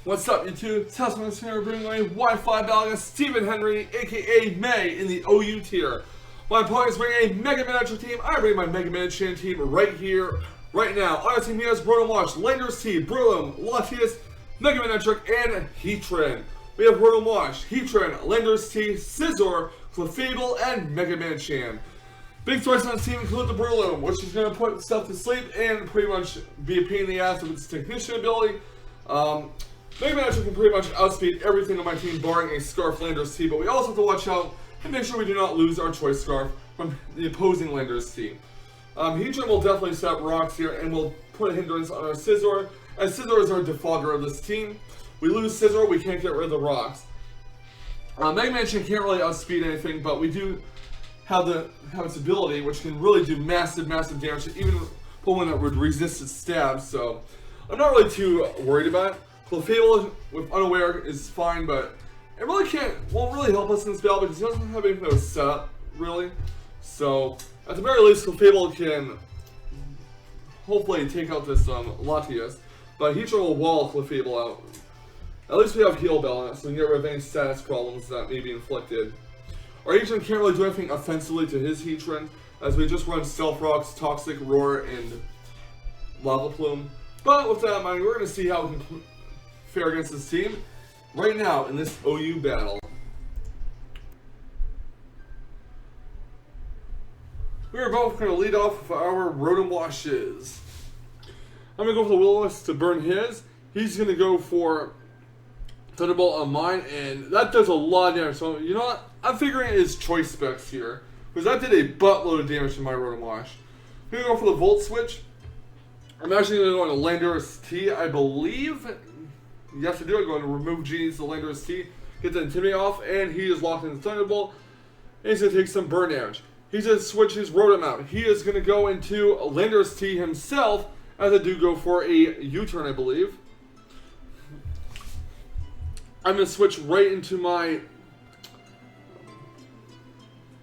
What's up, YouTube? Tesman here bringing away Wi-Fi battle against Stephen Henry, aka May, in the OU tier. My opponents bring a Mega Medicham team. I bring my Mega Medicham team right here, right now. On our team he has WiFi, WiFi, Brillium, Latius, Mega Manectric, and Heatran. We have WiFi, Heatran, WiFi, Scizor, Clefable, and Mega Medicham. Big choice on the team include the Brillium, which is going to put stuff to sleep and pretty much be a pain in the ass with its technician ability. Mega Medicham can pretty much outspeed everything on my team, barring a Scarf Landers team, but we also have to watch out and make sure we do not lose our Choice Scarf from the opposing Landers team. Heatran will definitely set up rocks here and will put a hindrance on our Scizor, as Scizor is our defogger of this team. We lose Scizor, we can't get rid of the rocks. Mega Medicham can't really outspeed anything, but we do have its ability, which can really do massive damage to even one that would resist its stabs, so I'm not really too worried about it. Clefable with Unaware is fine, but it really won't really help us in this battle because it doesn't have anything to set up, really. So, at the very least, Clefable can hopefully take out this Latias, but Heatran will wall Clefable out. At least we have Heal Bell on it, so we can get rid of any status problems that may be inflicted. Our Heatran can't really do anything offensively to his Heatran, as we just run Stealth Rocks, Toxic, Roar, and Lava Plume. But with that in mind, we're going to see how we can fare against this team right now in this OU battle. We are both going to lead off with our Rotom Washes. I'm going to go for the Will-O-Wisp to burn his. He's going to go for Thunderbolt on mine, and that does a lot of damage. So, you know what? I'm figuring it's choice specs here, because that did a buttload of damage to my Rotom Wash. I'm going to go for the Volt Switch. I'm actually going to go into Landorus T, I believe. You have to do it. Going to remove Genie's the Landorus T, get the Intimidate off, and he is locked in the Thunderbolt. And he's going to take some burn damage. He's going to switch his Rotom out. He is going to go into Landorus T himself, as I do go for a U-turn, I believe. I'm going to switch right into my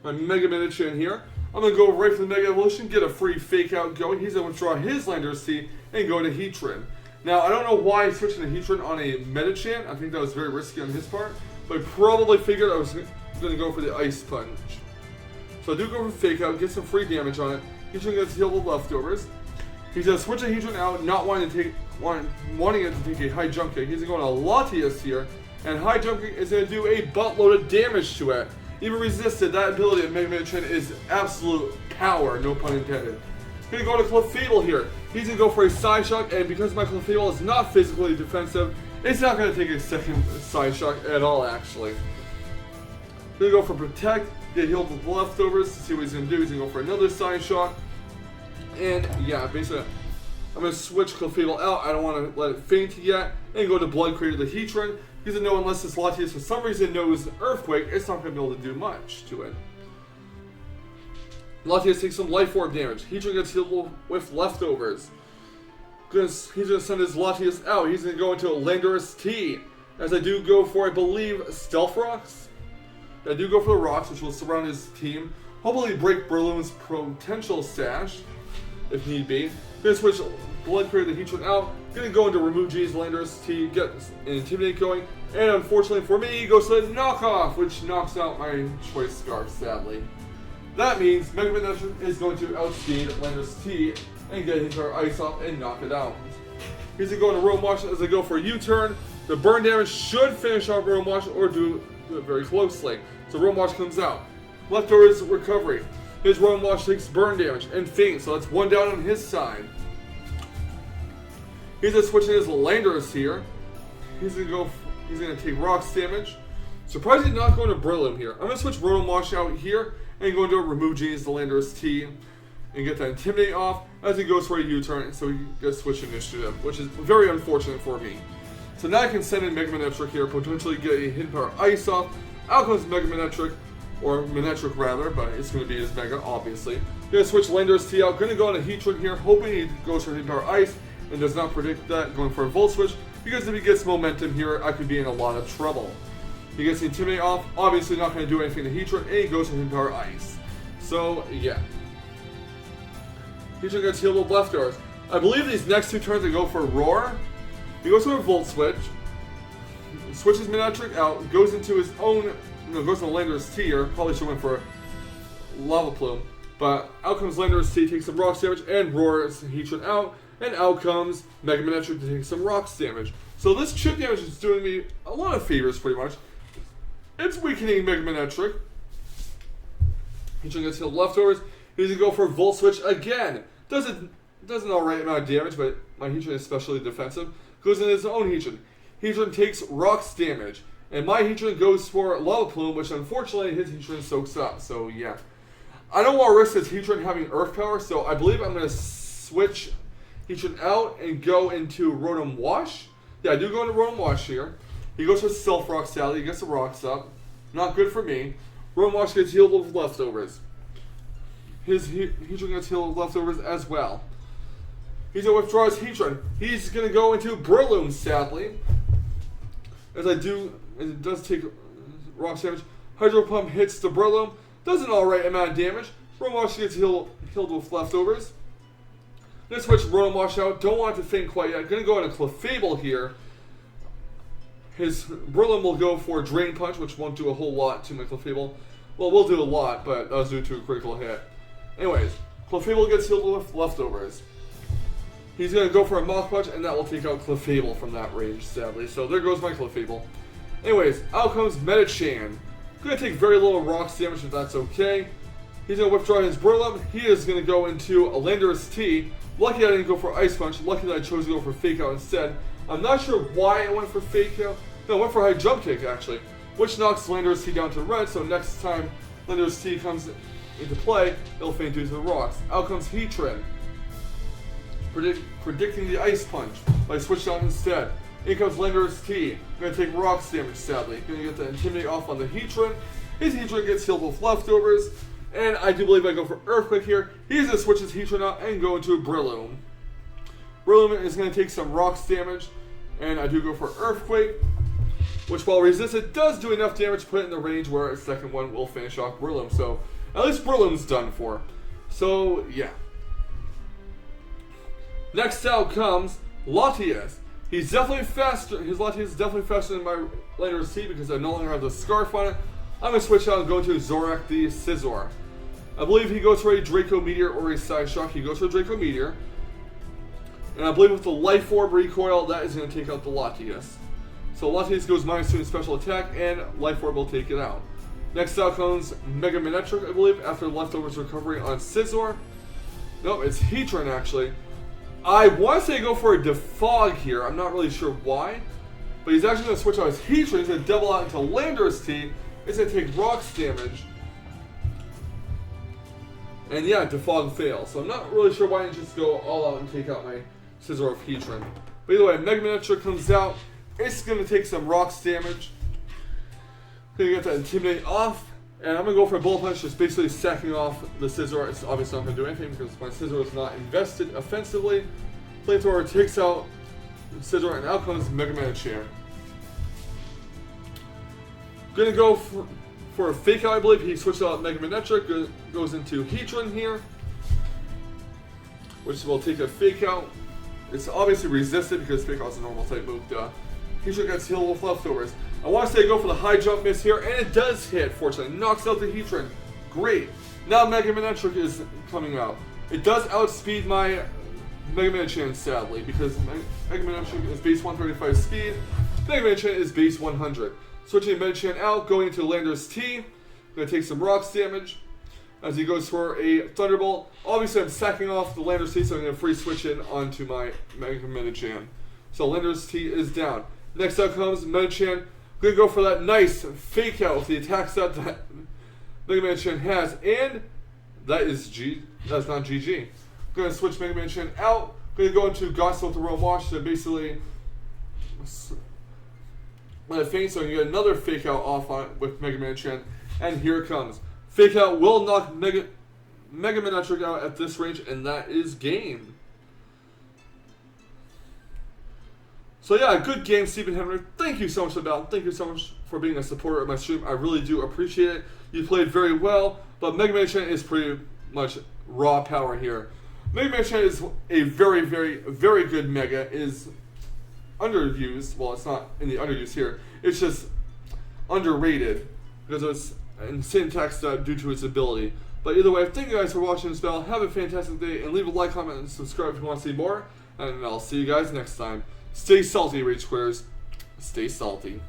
Mega Medicham here. I'm going to go right for the Mega Evolution, get a free Fake Out going. He's going to withdraw his Landorus T and go to Heatran. Now, I don't know why he's switching to Heatran on a Medicham. I think that was very risky on his part. But I probably figured I was going to go for the Ice Punch. So I do go for Fake Out, get some free damage on it. Heatran gets healed with leftovers. He's going to switch the Heatran out, not wanting it to take a high jump kick. He's going to Latias here. And high jump kick is going to do a buttload of damage to it. Even resisted, that ability of Mega Medicham is absolute power, no pun intended. Gonna go to Clefable here. He's gonna go for a Side Shock, and because my Clefable is not physically defensive, it's not gonna take a second Side Shock at all, actually. Gonna go for Protect, get healed with leftovers to see what he's gonna do. He's gonna go for another Side Shock. And yeah, basically, I'm gonna switch Clefable out. I don't wanna let it faint yet. And go to Blood Crater the Heatran. Because I know unless this Latias for some reason knows Earthquake, it's not going to be able to do much to it. Latias takes some Life Orb damage. Heatran gets healed with leftovers. He's going to send his Latias out. He's going to go into a Landorus T. As I do go for, I believe, Stealth Rocks. I do go for the Rocks, which will surround his team. Hopefully break Brillium's potential stash, if need be. Going to switch Blood Crater the Heatran out. Going to go into Remove G's Landorus T, get an Intimidate going. And unfortunately for me, he goes to the Knockoff, which knocks out my Choice Scarf, sadly. That means Mega Medicham is going to outspeed Landorus T and get his Ice off and knock it out. He's going to go into Rotom Wash as I go for a U-turn. The burn damage should finish off Rotom Wash or do it very closely. So Rotom Wash comes out. Leftovers recovery. His Rotom Wash takes burn damage and faint, so that's one down on his side. He's just switching his Landorus here. He's going to take Rocks damage. Surprised he's not going to Brillium here. I'm going to switch Rotom Wash out here and go into Remove Genie's the Landorus T and get that Intimidate off as he goes for a U-turn, so he gets switch initiative, which is very unfortunate for me. So now I can send in Mega Manectric here, potentially get a Hidden Power Ice off. Out comes Mega Manectric, or Manectric rather, but it's going to be his Mega, obviously. Going to switch Landorus T out, going to go into Heatran here, hoping he goes for Hidden Power Ice and does not predict that, going for a Volt Switch, because if he gets momentum here, I could be in a lot of trouble. He gets the Intimidate off, obviously not going to do anything to Heatran, and he goes to Hidden Power Ice. So, yeah. Heatran gets healed with leftovers. I believe these next two turns I go for Roar. He goes for a Volt Switch. switches Manectric out, goes into his own, goes to Lander's T here. Probably should have went for Lava Plume. But out comes Lander's T, takes some rocks damage, and roars Heatran out. And out comes Mega Manectric to take some rocks damage. So this chip damage is doing me a lot of favors, pretty much. It's weakening Mega Manectric. Heatran gets healed leftovers. He's going to go for Volt Switch again. Does an alright amount of damage, but my Heatran is especially defensive. Goes in his own Heatran. Heatran takes rocks damage. And my Heatran goes for Lava Plume, which unfortunately his Heatran soaks up. So yeah. I don't want to risk his Heatran having Earth Power, so I believe I'm going to switch Heatran out and go into Rotom Wash. Yeah, I do go into Rotom Wash here. He goes for Stealth Rock Sally. He gets the rocks up. Not good for me. Rotom Wash gets healed with leftovers. His Heatran gets healed with leftovers as well. He's going to withdraw his Heatran. He's going to go into Breloom, sadly. As it does take rocks damage. Hydro Pump hits the Breloom. Does an alright amount of damage. Rotom Wash gets healed with leftovers. Let's switch Rotom Wash out. Don't want it to faint quite yet. Gonna go into Clefable here. His Breloom will go for Drain Punch, which won't do a whole lot to my Clefable. Well, we'll do a lot, but that was due to a critical hit. Anyways, Clefable gets healed with leftovers. He's gonna go for a Mach Punch, and that will take out Clefable from that range, sadly. So there goes my Clefable. Anyways, out comes Medicham. Gonna take very little rocks damage, if that's okay. He's gonna withdraw his Breloom. He is gonna go into a Lander's T. Lucky I didn't go for Ice Punch. Lucky that I chose to go for Fake Out instead. I'm not sure why I went for Fake Out. No, I went for High Jump Kick, actually. Which knocks Lander's T down to red, so next time Lander's T comes into play, it'll faint due to the rocks. Out comes Heatran. Predicting the Ice Punch, but I switched out instead. In comes Lander's T. Gonna take rocks damage, sadly. Gonna get the Intimidate off on the Heatran. His Heatran gets healed with leftovers. And I do believe I go for Earthquake here. He's going to switch his Heatran out and go into a Breloom. Breloom is going to take some rocks damage. And I do go for Earthquake, which while resisted does do enough damage to put it in the range where a second one will finish off Breloom. So at least Breloom's done for. So yeah. Next out comes Latias. He's definitely faster. His Latias is definitely faster than my Lander's T because I no longer have the Scarf on it. I'm going to switch out and go into Zorak the Scizor. I believe he goes for a Draco Meteor or a Side Shock. He goes for a Draco Meteor. And I believe with the Life Orb recoil, that is going to take out the Latias. So Latias goes -2 in special attack, and Life Orb will take it out. Next out comes Mega Manectric, I believe, after Leftovers recovery on Scizor. Nope, it's Heatran actually. I want to say go for a Defog here. I'm not really sure why. But he's actually going to switch out his Heatran. He's going to double out into Lander's T. It's going to take rocks damage. And yeah, Defog fails. So I'm not really sure why I didn't just go all out and take out my Scizor of Heatran. But either way, Mega Manectric comes out. It's going to take some rocks damage. Going to get that Intimidate off. And I'm going to go for a Bullet Punch, just basically sacking off the Scizor. It's obviously not going to do anything because my Scizor is not invested offensively. Flamethrower takes out Scizor, and out comes Mega Medicham. Going to go for a Fake Out, I believe. He switched out Mega Manectric, goes into Heatran here, which will take a Fake Out. It's obviously resisted because Fake Out is a normal type move, duh. Heatran gets healed with leftovers. I want to say go for the High Jump Miss here, and it does hit, fortunately. Knocks out the Heatran. Great. Now Mega Manectric is coming out. It does outspeed my Mega Medicham, sadly, because Mega Medicham is base 135 speed. Mega Medicham is base 100. Switching Medicham out, going into Lander's T. Going to take some rocks damage as he goes for a Thunderbolt. Obviously, I'm sacking off the Lander's T, so I'm going to free switch in onto my Mega Medicham. So Lander's T is down. Next up comes Medicham. Going to go for that nice Fake Out with the attack set that Mega Medicham has, and that is that's not GG. Going to switch Mega Medicham out. Going to go into Gospel with the Rotom Wash to basically let it faint, so you get another Fake Out off on it with Mega Medicham, and here it comes. Fake Out will knock Mega Manectric out at this range, and that is game. So yeah, good game, Stephen Henry. Thank you so much for that. Thank you so much for being a supporter of my stream. I really do appreciate it. You played very well, but Mega Medicham is pretty much raw power here. Mega Medicham is a very, very, very good Mega. underused. Well, it's not in the underused here. It's just underrated because it's in syntax due to its ability. But either way, thank you guys for watching this battle. Have a fantastic day, and leave a like, comment, and subscribe if you want to see more. And I'll see you guys next time. Stay salty, Rage Squares. Stay salty.